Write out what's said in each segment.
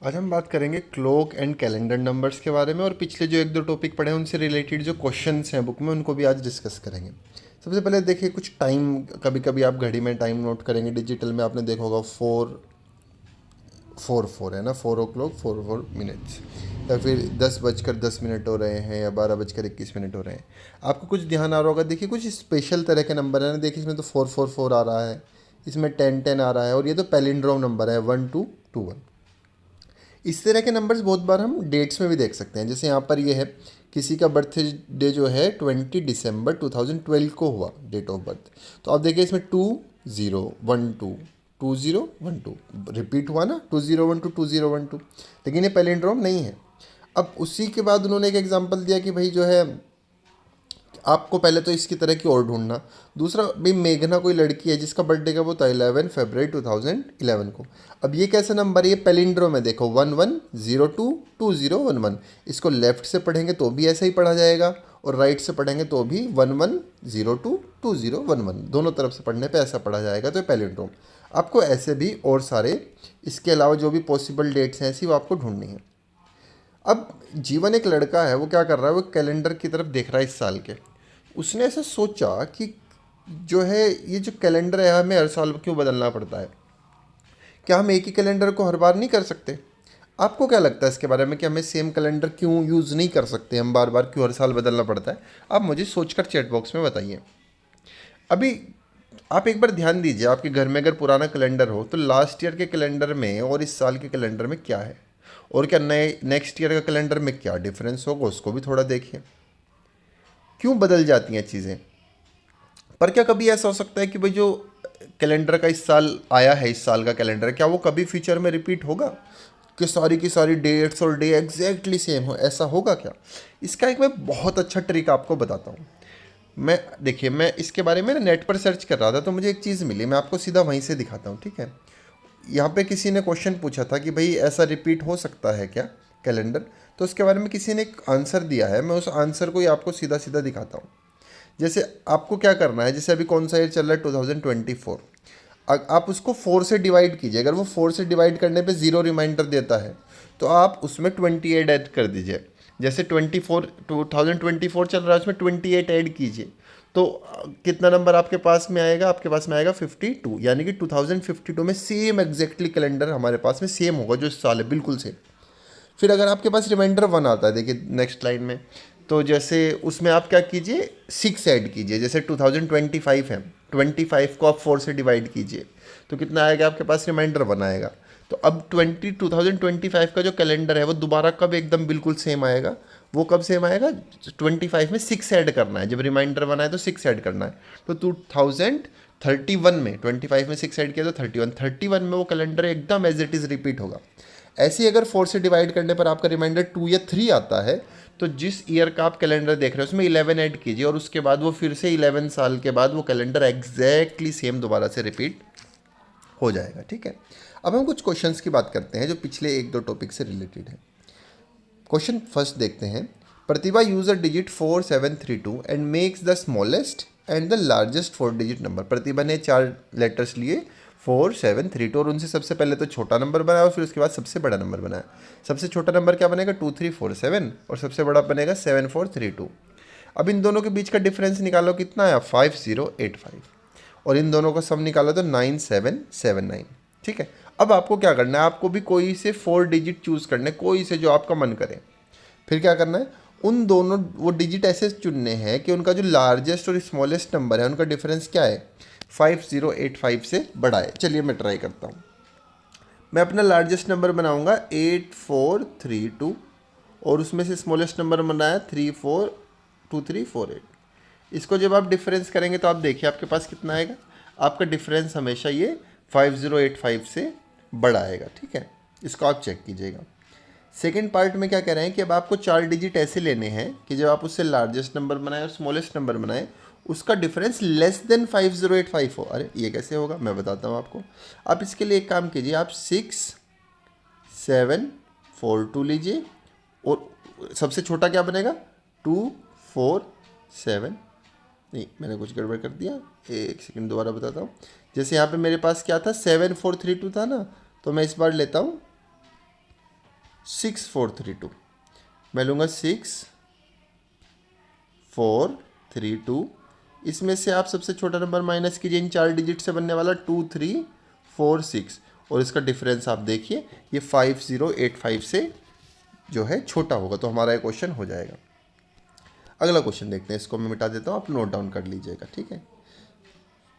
आज हम बात करेंगे क्लॉक एंड कैलेंडर नंबर्स के बारे में और पिछले जो एक दो टॉपिक पढ़े हैं उनसे रिलेटेड जो क्वेश्चंस हैं बुक में उनको भी आज डिस्कस करेंगे। सबसे पहले देखिए कुछ टाइम, कभी कभी आप घड़ी में टाइम नोट करेंगे, डिजिटल में आपने देखा होगा 4:44 है ना, 4 o'clock 4 4 मिनट्स, या फिर 10:10 हो रहे हैं या 12:21 हो रहे हैं। आपको कुछ ध्यान आ रहा होगा, देखिए कुछ स्पेशल तरह के नंबर है ना, देखिए इसमें तो 444 आ रहा है, इसमें 1010 आ रहा है और ये तो पैलिंड्रोम नंबर है 1221। इस तरह के नंबर्स बहुत बार हम डेट्स में भी देख सकते हैं। जैसे यहाँ पर ये है, किसी का बर्थडे जो है 20 दिसंबर 2012 को हुआ, डेट ऑफ बर्थ। तो आप देखिए इसमें 2012 2012 रिपीट हुआ ना, 2012 2012, लेकिन ये पैलिंड्रोम नहीं है। अब उसी के बाद उन्होंने एक एग्जांपल दिया कि भाई जो है, आपको पहले तो इसकी तरह की और ढूंढना। दूसरा, भाई मेघना कोई लड़की है जिसका बर्थडे का वो था 11 फरवरी 2011 को। अब ये कैसा नंबर है, ये पैलिंड्रोम है, देखो 1102 2011। इसको लेफ्ट से पढ़ेंगे तो भी ऐसा ही पढ़ा जाएगा और राइट से पढ़ेंगे तो भी 1102 2011, दोनों तरफ से पढ़ने पे ऐसा पढ़ा जाएगा, तो ये पैलिंड्रोम। आपको ऐसे भी और सारे, इसके अलावा जो भी पॉसिबल डेट्स हैं ऐसी वो आपको ढूंढनी है। अब जीवन एक लड़का है, वो क्या कर रहा है, वो कैलेंडर की तरफ देख रहा है इस साल के। उसने ऐसा सोचा कि जो है ये जो कैलेंडर है हमें हर साल क्यों बदलना पड़ता है, क्या हम एक ही कैलेंडर को हर बार नहीं कर सकते? आपको क्या लगता है इसके बारे में कि हमें सेम कैलेंडर क्यों यूज़ नहीं कर सकते, हम बार बार क्यों हर साल बदलना पड़ता है? आप मुझे सोचकर चैट बॉक्स में बताइए। अभी आप एक बार ध्यान दीजिए, आपके घर में अगर पुराना कैलेंडर हो तो लास्ट ईयर के कैलेंडर में और इस साल के कैलेंडर में क्या है, और क्या नए नेक्स्ट ईयर का कैलेंडर में क्या डिफरेंस होगा, उसको भी थोड़ा देखिए। क्यों बदल जाती हैं चीज़ें? पर क्या कभी ऐसा हो सकता है कि भाई जो कैलेंडर का इस साल आया है, इस साल का कैलेंडर, क्या वो कभी फ्यूचर में रिपीट होगा कि सारी की सारी डेट्स और डे एग्जैक्टली सेम हो? ऐसा होगा क्या? इसका एक मैं बहुत अच्छा ट्रिक आपको बताता हूँ। मैं देखिए, मैं इसके बारे में ना नेट पर सर्च कर रहा था तो मुझे एक चीज़ मिली, मैं आपको सीधा वहीं से दिखाता हूँ, ठीक है। यहाँ पे किसी ने क्वेश्चन पूछा था कि भाई ऐसा रिपीट हो सकता है क्या कैलेंडर, तो उसके बारे में किसी ने एक आंसर दिया है, मैं उस आंसर को ही आपको सीधा सीधा दिखाता हूँ। जैसे आपको क्या करना है, जैसे अभी कौन सा ईयर चल रहा है 2024, आप उसको 4 से डिवाइड कीजिए। अगर वो 4 से डिवाइड करने पे ज़ीरो रिमाइंडर देता है तो आप उसमें 28 ऐड कर दीजिए। जैसे 2024 चल रहा है, उसमें 28 ऐड कीजिए तो कितना नंबर आपके पास में आएगा? आपके पास में आएगा 52, यानी कि 2052 में सेम एग्जैक्टली कैलेंडर हमारे पास में सेम होगा जो इस साल है, बिल्कुल सेम। फिर अगर आपके पास रिमाइंडर 1 आता है, देखिए नेक्स्ट लाइन में, तो जैसे उसमें आप क्या कीजिए, 6 ऐड कीजिए। जैसे 2025 है, 25 को आप 4 से डिवाइड कीजिए तो कितना आएगा आपके पास? रिमाइंडर 1 आएगा। तो अब 2025 का जो कैलेंडर है वो दोबारा कब एकदम बिल्कुल सेम आएगा? वो कब सेम आएगा? 25 में 6 ऐड करना है, जब रिमाइंडर 1 आए तो 6 ऐड करना है। तो 2031 में 25 में 6 ऐड किया तो 31 में वो कैलेंडर एकदम एज इट इज़ रिपीट होगा। ऐसे ही अगर 4 से डिवाइड करने पर आपका रिमाइंडर 2 या 3 आता है तो जिस ईयर का आप कैलेंडर देख रहे हो उसमें 11 ऐड कीजिए और उसके बाद वो फिर से 11 साल के बाद वो कैलेंडर एग्जैक्टली सेम दोबारा से रिपीट हो जाएगा, ठीक है। अब हम कुछ क्वेश्चंस की बात करते हैं जो पिछले एक दो टॉपिक से रिलेटेड है। क्वेश्चन फर्स्ट देखते हैं। Pratibha use a digit 4732 and makes the smallest and the largest 4 digit number. Pratibha ने 4 लेटर्स लिए 4732 और उनसे सबसे पहले तो छोटा नंबर बनाया और फिर उसके बाद सबसे बड़ा नंबर बनाया। सबसे छोटा नंबर क्या बनेगा? 2347 और सबसे बड़ा बनेगा 7432। अब इन दोनों के बीच का डिफरेंस निकालो, कितना आया? 5085। और इन दोनों का सम निकालो तो 9779, ठीक है। अब आपको क्या करना है, आपको भी कोई से 4 डिजिट चूज़ करने, कोई से जो आपका मन करे। फिर क्या करना है, उन दोनों वो डिजिट ऐसे चुनने हैं कि उनका जो लार्जेस्ट और स्मॉलेस्ट नंबर है उनका डिफरेंस क्या है? 5085 से बड़ा है। चलिए मैं ट्राई करता हूँ। मैं अपना लार्जेस्ट नंबर बनाऊंगा 8432 और उसमें से स्मॉलेस्ट नंबर बनाया 342348। इसको जब आप डिफरेंस करेंगे तो आप देखिए आपके पास कितना आएगा। आपका डिफरेंस हमेशा ये 5085 से बड़ा आएगा, ठीक है। इसको आप चेक कीजिएगा। सेकेंड पार्ट में क्या कह रहे हैं कि अब आपको 4 डिजिट ऐसे लेने हैं कि जब आप उससे लार्जेस्ट नंबर बनाए और स्मॉलेस्ट नंबर बनाए उसका डिफरेंस लेस देन 5085 हो। अरे ये कैसे होगा, मैं बताता हूँ आपको। आप इसके लिए एक काम कीजिए, आप 6742 लीजिए और सबसे छोटा क्या बनेगा? 247। नहीं, मैंने कुछ गड़बड़ कर दिया, एक सेकंड दोबारा बताता हूँ। जैसे यहाँ पे मेरे पास क्या था, 7432 था ना, तो मैं इस बार लेता हूँ 6432। मैं लूँगा 6432। इसमें से आप सबसे छोटा नंबर माइनस कीजिए, इन 4 डिजिट से बनने वाला 2346, और इसका डिफरेंस आप देखिए ये 5085 से जो है छोटा होगा, तो हमारा ये क्वेश्चन हो जाएगा। अगला क्वेश्चन देखते हैं, इसको मैं मिटा देता हूँ, आप नोट डाउन कर लीजिएगा, ठीक है।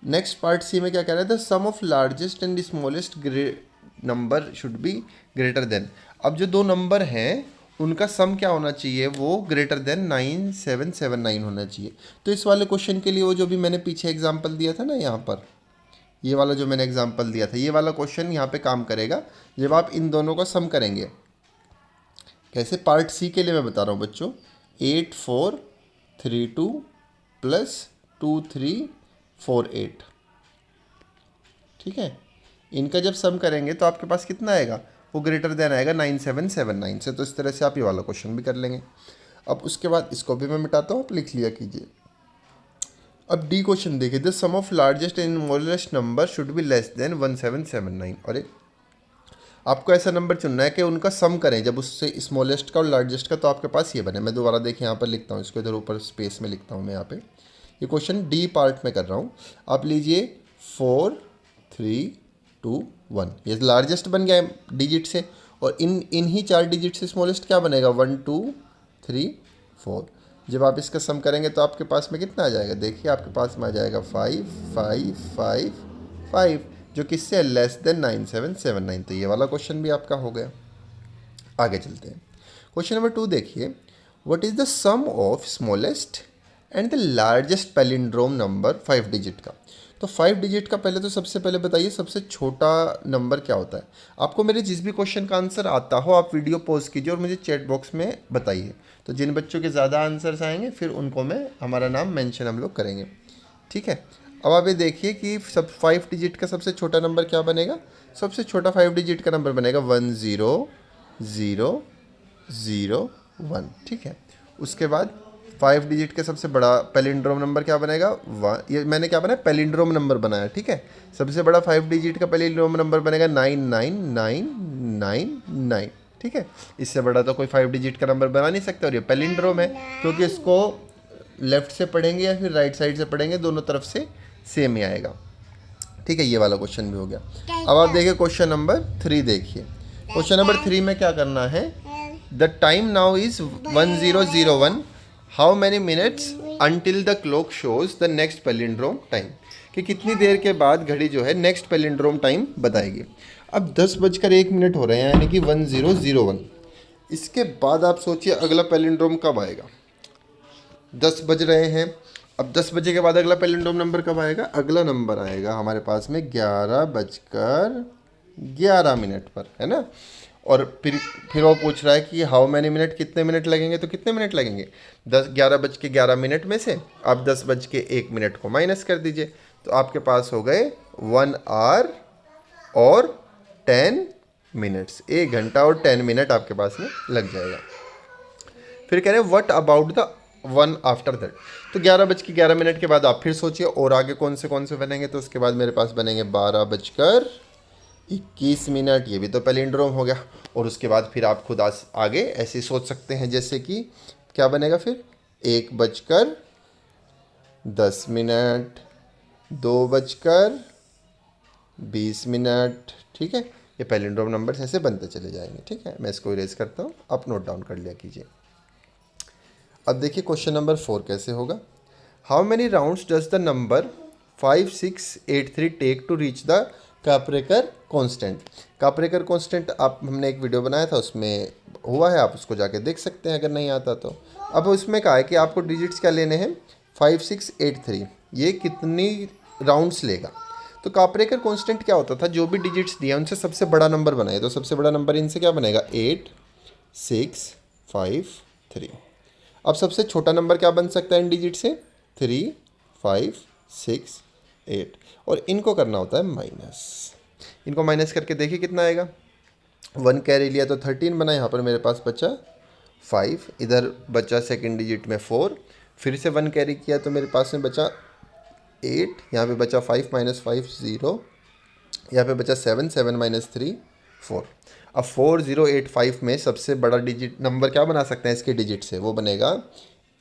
नेक्स्ट पार्ट सी में क्या कह रहा है, the sum of largest and smallest number should be greater than. अब जो दो नंबर हैं उनका सम क्या होना चाहिए, वो ग्रेटर देन 9779 होना चाहिए। तो इस वाले क्वेश्चन के लिए वो जो भी मैंने पीछे एग्जाम्पल दिया था ना, यहाँ पर ये वाला जो मैंने एग्जाम्पल दिया था, ये वाला क्वेश्चन यहाँ पे काम करेगा जब आप इन दोनों का सम करेंगे। कैसे? पार्ट सी के लिए मैं बता रहा हूँ बच्चों, 8432 प्लस 2348, ठीक है। इनका जब सम करेंगे तो आपके पास कितना आएगा, वो ग्रेटर देन आएगा 9779 से। तो इस तरह से आप ये वाला क्वेश्चन भी कर लेंगे। अब उसके बाद इसको भी मैं मिटाता हूँ, आप लिख लिया कीजिए। अब डी क्वेश्चन देखिए, the sum of largest and smallest number should be less than 1779। और आपको ऐसा नंबर चुनना है कि उनका सम करें जब उससे स्मॉलेस्ट का और लार्जेस्ट का, तो आपके पास ये बने। मैं दोबारा देखिए यहाँ पर लिखता हूँ, इसको इधर ऊपर स्पेस में लिखता हूँ मैं यहाँ पे। ये क्वेश्चन डी पार्ट में कर रहा हूँ। आप लीजिए 4321, ये लार्जेस्ट बन गया है डिजिट से, और इन ही 4 डिजिट से स्मॉलेस्ट क्या बनेगा, 1234। जब आप इसका सम करेंगे तो आपके पास में कितना आ जाएगा, देखिए आपके पास में आ जाएगा 5555, जो किससे लेस देन 9779। तो ये वाला क्वेश्चन भी आपका हो गया। आगे चलते हैं, क्वेश्चन नंबर 2 देखिए, what is the sum of smallest and the largest palindrome number 5 digit का। तो 5 डिजिट का पहले तो सबसे पहले बताइए सबसे छोटा नंबर क्या होता है। आपको मेरे जिस भी क्वेश्चन का आंसर आता हो आप वीडियो पॉज कीजिए और मुझे चैट बॉक्स में बताइए। तो जिन बच्चों के ज़्यादा आंसर्स आएंगे फिर उनको मैं हमारा नाम मेंशन हम लोग करेंगे, ठीक है। अब आप ये देखिए कि सब 5 डिजिट का सबसे छोटा नंबर क्या बनेगा, सबसे छोटा 5 डिजिट का नंबर बनेगा 10001, ठीक है। उसके बाद 5 डिजिट के सबसे बड़ा पैलिंड्रोम नंबर क्या बनेगा, ये मैंने क्या बनाया, पैलिंड्रोम नंबर बनाया, ठीक है। सबसे बड़ा 5 डिजिट का पैलिंड्रोम नंबर बनेगा 99999, ठीक है। इससे बड़ा तो कोई 5 डिजिट का नंबर बना नहीं सकता, और ये पैलिंड्रोम है क्योंकि इसको लेफ्ट से पढ़ेंगे या फिर राइट साइड से पढ़ेंगे, दोनों तरफ से सेम ही आएगा, ठीक है। ये वाला क्वेश्चन भी हो गया। अब आप देखिए क्वेश्चन नंबर 3 देखिए। क्वेश्चन नंबर 3 में क्या करना है, the time now is 1001, how many minutes until the clock shows the next palindrome time, कि कितनी देर के बाद घड़ी जो है नेक्स्ट पैलिंड्रोम टाइम बताएगी। अब 10:01 हो रहे हैं, यानी कि 1001। इसके बाद आप सोचिए अगला पैलिंड्रोम कब आएगा, 10 बज रहे हैं। अब 10 बजे के बाद अगला पैलिंड्रोम नंबर कब आएगा, अगला नंबर आएगा हमारे पास में 11:11 पर, है ना। और फिर वो पूछ रहा है कि हाउ मैनी मिनट, कितने मिनट लगेंगे, तो कितने मिनट लगेंगे, 11:11 में से आप 10:01 को माइनस कर दीजिए, तो आपके पास हो गए 1 आवर और 10 मिनट्स, 1 घंटा और 10 मिनट आपके पास में लग जाएगा। फिर कह रहे हैं what about the 1 after that, तो 11:11 के बाद आप फिर सोचिए और आगे कौन से बनेंगे, तो उसके बाद मेरे पास बनेंगे 12:21, ये भी तो पैलिंड्रोम हो गया। और उसके बाद फिर आप खुद आगे ऐसे सोच सकते हैं, जैसे कि क्या बनेगा फिर 1:10, 2:20, ठीक है। ये पैलिंड्रोम नंबर्स ऐसे बनते चले जाएंगे, ठीक है। मैं इसको इरेज करता हूँ, आप नोट डाउन कर लिया कीजिए। अब देखिए क्वेश्चन नंबर 4 कैसे होगा, how many rounds does the number 5683 take to reach the Kaprekar constant. Kaprekar constant आप हमने एक वीडियो बनाया था, उसमें हुआ है, आप उसको जाके देख सकते हैं अगर नहीं आता तो। अब उसमें कहा है कि आपको डिजिट्स क्या लेने हैं, 5683, ये कितनी राउंड्स लेगा। तो काप्रेकर कांस्टेंट क्या होता था, जो भी डिजिट्स दिया उनसे सबसे बड़ा नंबर बनाए, तो सबसे बड़ा नंबर इनसे क्या बनेगा 8653। अब सबसे छोटा नंबर क्या बन सकता है इन डिजिट से, 3568, और इनको करना होता है माइनस। इनको माइनस करके देखिए कितना आएगा, 1 कैरी लिया तो 13 बना, यहाँ पर मेरे पास बचा 5, इधर बचा सेकंड डिजिट में 4, फिर से 1 कैरी किया तो मेरे पास में बचा 8, यहाँ पे बचा 5 - 5 0, यहाँ पे बचा 7 - 3 4। अब 4085 में सबसे बड़ा डिजिट नंबर क्या बना सकते हैं इसके डिजिट से, वो बनेगा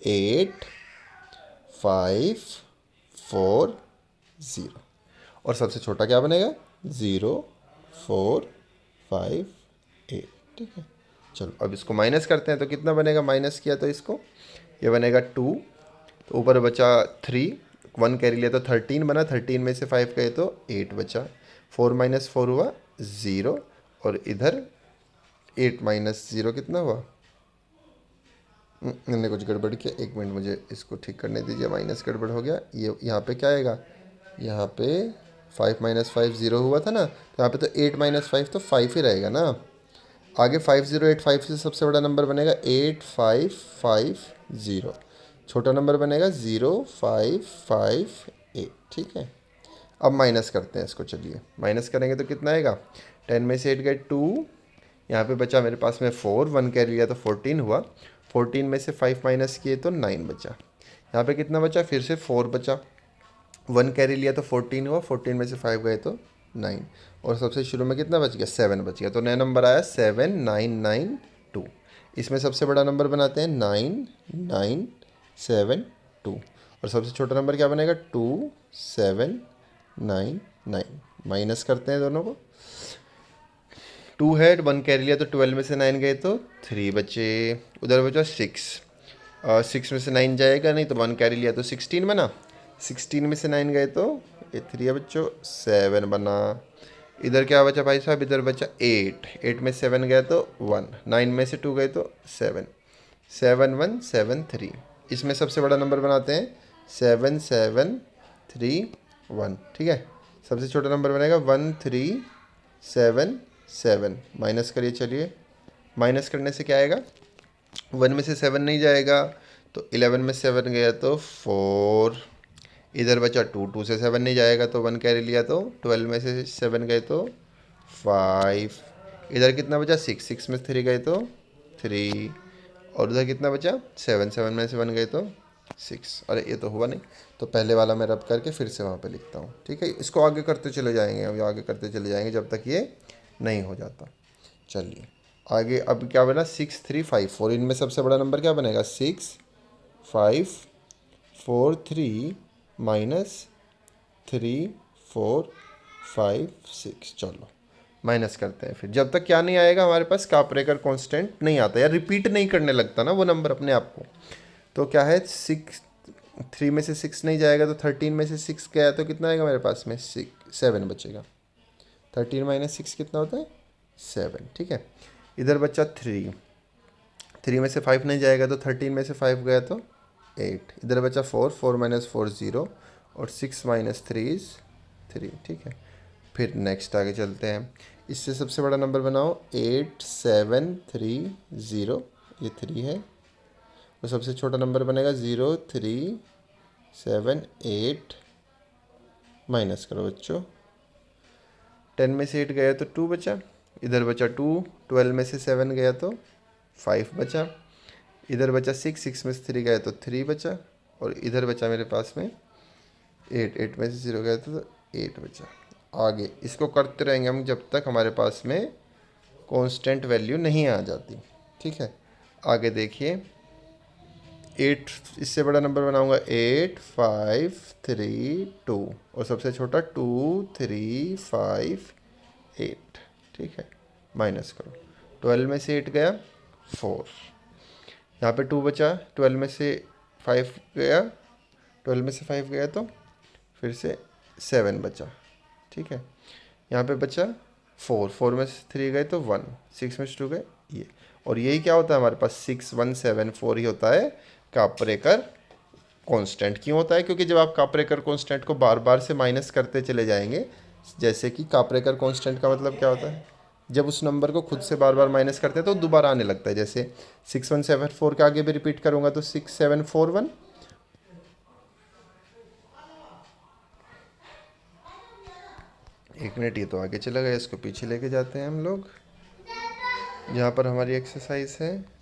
8540, और सबसे छोटा क्या बनेगा 0458। ठीक है, चलो अब इसको माइनस करते हैं तो कितना बनेगा, माइनस किया तो इसको ये बनेगा 2, तो ऊपर बचा 3, 1 कैरी लिया तो 13 बना, 13 में से 5 गए तो 8 बचा, 4 माइनस 4 हुआ 0, और इधर 8 माइनस 0 कितना हुआ, मैंने कुछ गड़बड़ किया, 1 मिनट मुझे इसको ठीक करने दीजिए, माइनस गड़बड़ हो गया, ये यहाँ पे क्या आएगा, यहाँ पे 5 माइनस 5 0 हुआ था ना, तो यहाँ पे तो 8 माइनस 5 तो 5 ही रहेगा ना। आगे 5085 से सबसे बड़ा नंबर बनेगा 8550, छोटा नंबर बनेगा 0558। ठीक है, अब माइनस करते हैं इसको, चलिए माइनस करेंगे तो कितना आएगा, 10 में से 8 गए 2, यहाँ पे बचा मेरे पास में 4, 1 कैरी लिया तो 14 हुआ, 14 में से 5 माइनस किए तो 9 बचा, यहाँ पे कितना बचा, फिर से 4 बचा, 1 कैरी लिया तो 14 हुआ, 14 में से 5 गए तो 9, और सबसे शुरू में कितना बच गया, 7 बच गया, तो नया नंबर आया 7992। इसमें सबसे बड़ा नंबर बनाते हैं 9972, और सबसे छोटा नंबर क्या बनेगा 2799। माइनस करते हैं दोनों को, 2 है, 1 कैरी लिया तो 12 में से 9 गए तो 3 बचे, उधर बचा 6, 6 में से 9 जाएगा नहीं तो 1 कैरी लिया तो 16 बना, 16 में से 9 गए तो ये 3 है बच्चों 7 बना, इधर क्या बचा भाई साहब, इधर बचा 8, 8 में 7 गया तो 1, 9 में से 2 गए तो 7, 7173। इसमें सबसे बड़ा नंबर बनाते हैं 7731। ठीक है, सबसे छोटा नंबर बनेगा 1377। माइनस करिए, चलिए माइनस करने से क्या आएगा, 1 में से 7 नहीं जाएगा तो 11 में 7 गया तो 4, इधर बचा 2, 2 से 7 नहीं जाएगा तो 1 कैरी लिया तो 12 में से 7 गए तो 5, इधर कितना बचा 6, 6 में से 3 गए तो 3, और उधर कितना बचा 7, 7 में से 1 गए तो 6। अरे ये तो हुआ नहीं, तो पहले वाला मैं रब करके फिर से वहाँ पे लिखता हूँ। ठीक है, इसको आगे करते चले जाएंगे, अब आगे करते चले जाएंगे जब तक ये नहीं हो जाता। चलिए आगे, अब क्या बना 6354, इनमें सबसे बड़ा नंबर क्या बनेगा 6543 माइनस 3456। चलो माइनस करते हैं, फिर जब तक क्या नहीं आएगा हमारे पास, कापरेकर कांस्टेंट नहीं आता या रिपीट नहीं करने लगता ना वो नंबर अपने आप को। तो क्या है 6, 3 में से 6 नहीं जाएगा तो 13 में से 6 गया तो कितना आएगा मेरे पास में 7 बचेगा, 13 माइनस 6 कितना होता है 7। ठीक है, इधर बचा 3, 3 में से 5 नहीं जाएगा तो 13 में से 5 गया तो 8, इधर बचा 4, 4 माइनस 4 0, और 6 माइनस 3 इज़ 3। ठीक है, फिर नेक्स्ट आगे चलते हैं, इससे सबसे बड़ा नंबर बनाओ 8730, ये 3 है, और सबसे छोटा नंबर बनेगा 0378। माइनस करो बच्चों, 10 में से 8 गया तो 2 बचा, इधर बचा 2, 12 में से 7 गया तो 5 बचा, इधर बचा 6, 6 में से 3 गया तो 3 बचा, और इधर बचा मेरे पास में 8, 8 में से 0 गया तो 8 बचा। आगे इसको करते रहेंगे हम जब तक हमारे पास में कांस्टेंट वैल्यू नहीं आ जाती। ठीक है, आगे देखिए 8, इससे बड़ा नंबर बनाऊंगा 8532, और सबसे छोटा 2358। ठीक है, माइनस करो, 12 में से 8 गया 4, यहाँ पे 2 बचा, 12 में से 5 गया, 12 में से 5 गया तो फिर से 7 बचा। ठीक है, यहाँ पे बचा 4, 4 में से 3 गए तो 1, 6 में से 2 गए ये, और यही क्या होता है हमारे पास 6174 ही होता है कापरेकर कांस्टेंट। क्यों होता है, क्योंकि जब आप कापरेकर कांस्टेंट को बार बार से माइनस करते चले जाएंगे, जैसे कि कापरेकर कांस्टेंट का मतलब क्या होता है, जब उस नंबर को खुद से बार बार माइनस करते हैं तो दोबारा आने लगता है। जैसे 6174 के आगे भी रिपीट करूँगा तो 6741, एक मिनट, ये तो आगे चला गया, इसको पीछे लेके जाते हैं हम लोग जहाँ पर हमारी एक्सरसाइज है।